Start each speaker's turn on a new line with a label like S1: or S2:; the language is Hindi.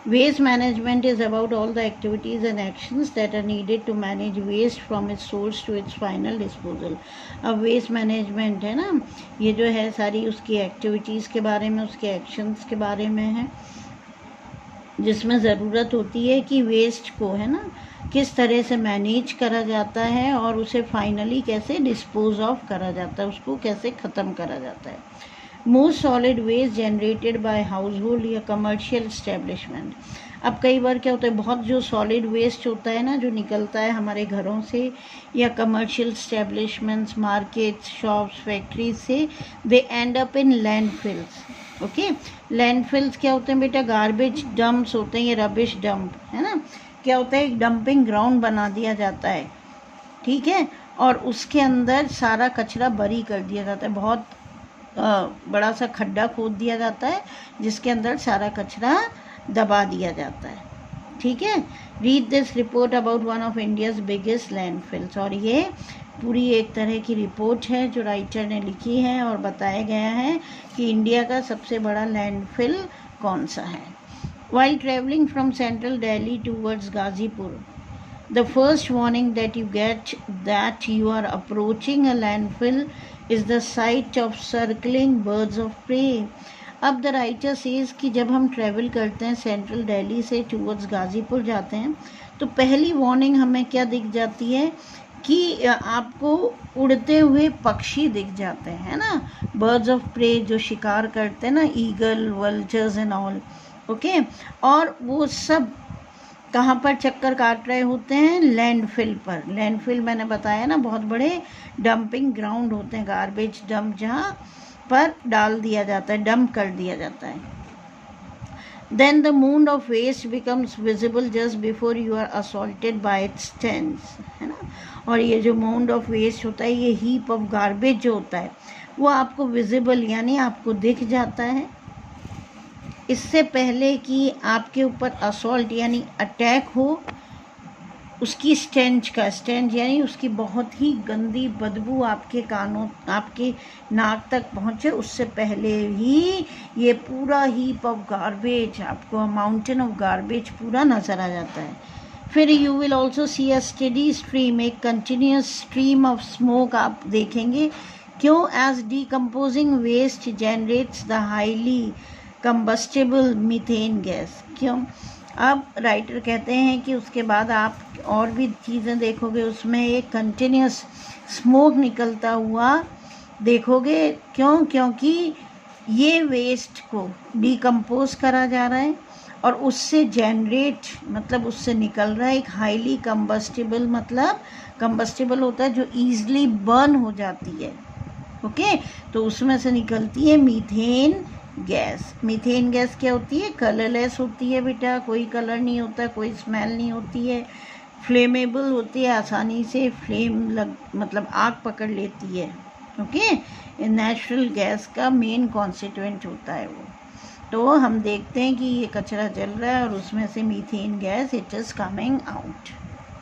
S1: Waste management is about all the activities and actions that are needed to manage waste from its source to its final disposal. अब waste management है ना, ये जो है सारी उसकी activities के बारे में, उसके actions के बारे में है, जिसमें ज़रूरत होती है कि वेस्ट को है ना किस तरह से मैनेज करा जाता है और उसे फाइनली कैसे डिस्पोज ऑफ करा जाता है, उसको कैसे ख़त्म करा जाता है. Most solid waste generated by household या कमर्शियल इस्टेब्लिशमेंट. अब कई बार क्या होता है, बहुत जो सॉलिड वेस्ट होता है ना, जो निकलता है हमारे घरों से या commercial establishments, markets, shops, factories से, they end up in landfills. Okay, landfills क्या होते हैं बेटा? गार्बेज डंप्स होते हैं, ये रबिश डंप है ना. क्या होता है, एक डंपिंग ग्राउंड बना दिया जाता है, ठीक है, और उसके अंदर सारा कचरा बरी कर दिया जाता है. बहुत बड़ा सा खड्डा खोद दिया जाता है जिसके अंदर सारा कचरा दबा दिया जाता है, ठीक है. Read this report about one of India's biggest landfills. और ये पूरी एक तरह की रिपोर्ट है जो राइटर ने लिखी है और बताया गया है कि इंडिया का सबसे बड़ा लैंडफिल कौन सा है. While traveling from central Delhi towards Ghazipur, the first warning that you get that you are approaching a landfill is the sight of circling birds of prey. अब द राइटर सेज कि जब हम ट्रैवल करते हैं सेंट्रल दिल्ली से टूवर्ड्स गाज़ीपुर जाते हैं तो पहली वार्निंग हमें क्या दिख जाती है कि आपको उड़ते हुए पक्षी दिख जाते हैं ना, बर्ड्स ऑफ प्रे जो शिकार करते हैं ना, eagle, vultures and all. Okay, और वो सब कहाँ पर चक्कर काट रहे होते हैं? लैंडफिल पर. लैंडफिल मैंने बताया ना, बहुत बड़े डंपिंग ग्राउंड होते हैं, गार्बेज डंप जहाँ पर डाल दिया जाता है, डंप कर दिया जाता है. Then the mound of waste becomes visible just before you are assaulted by its stench, है ना. और ये जो mound of waste होता है, ये heap of garbage जो होता है, वो आपको visible यानी आपको दिख जाता है इससे पहले कि आपके ऊपर असॉल्ट यानी अटैक हो. उसकी स्टेंच का, स्टेंच यानी उसकी बहुत ही गंदी बदबू आपके कानों, आपके नाक तक पहुँचे, उससे पहले ही ये पूरा हीप ऑफ गार्बेज, आपको माउंटेन ऑफ गार्बेज पूरा नज़र आ जाता है. फिर you will also see a steady stream, एक कंटिन्यूस स्ट्रीम ऑफ स्मोक आप देखेंगे. क्यों? As decomposing waste generates the highly combustible methane gas. क्यों? अब राइटर कहते हैं कि उसके बाद आप और भी चीज़ें देखोगे, उसमें एक कंटिन्यूस स्मोक निकलता हुआ देखोगे. क्यों? क्योंकि ये वेस्ट को डिकम्पोज करा जा रहा है और उससे जनरेट मतलब उससे निकल रहा है एक हाईली कंबस्टेबल, मतलब कंबस्टेबल होता है जो ईजली बर्न हो जाती है. ओके, तो उसमें से निकलती है मीथेन गैस. मीथेन गैस क्या होती है? कलरलेस होती है बेटा, कोई कलर नहीं होता, कोई स्मेल नहीं होती है, फ्लेमेबल होती है, आसानी से फ्लेम मतलब आग पकड़ लेती है. ओके, नेचुरल गैस का मेन कॉन्स्टिट्यूएंट होता है वो. तो हम देखते हैं कि ये कचरा जल रहा है और उसमें से methane gas it is coming out.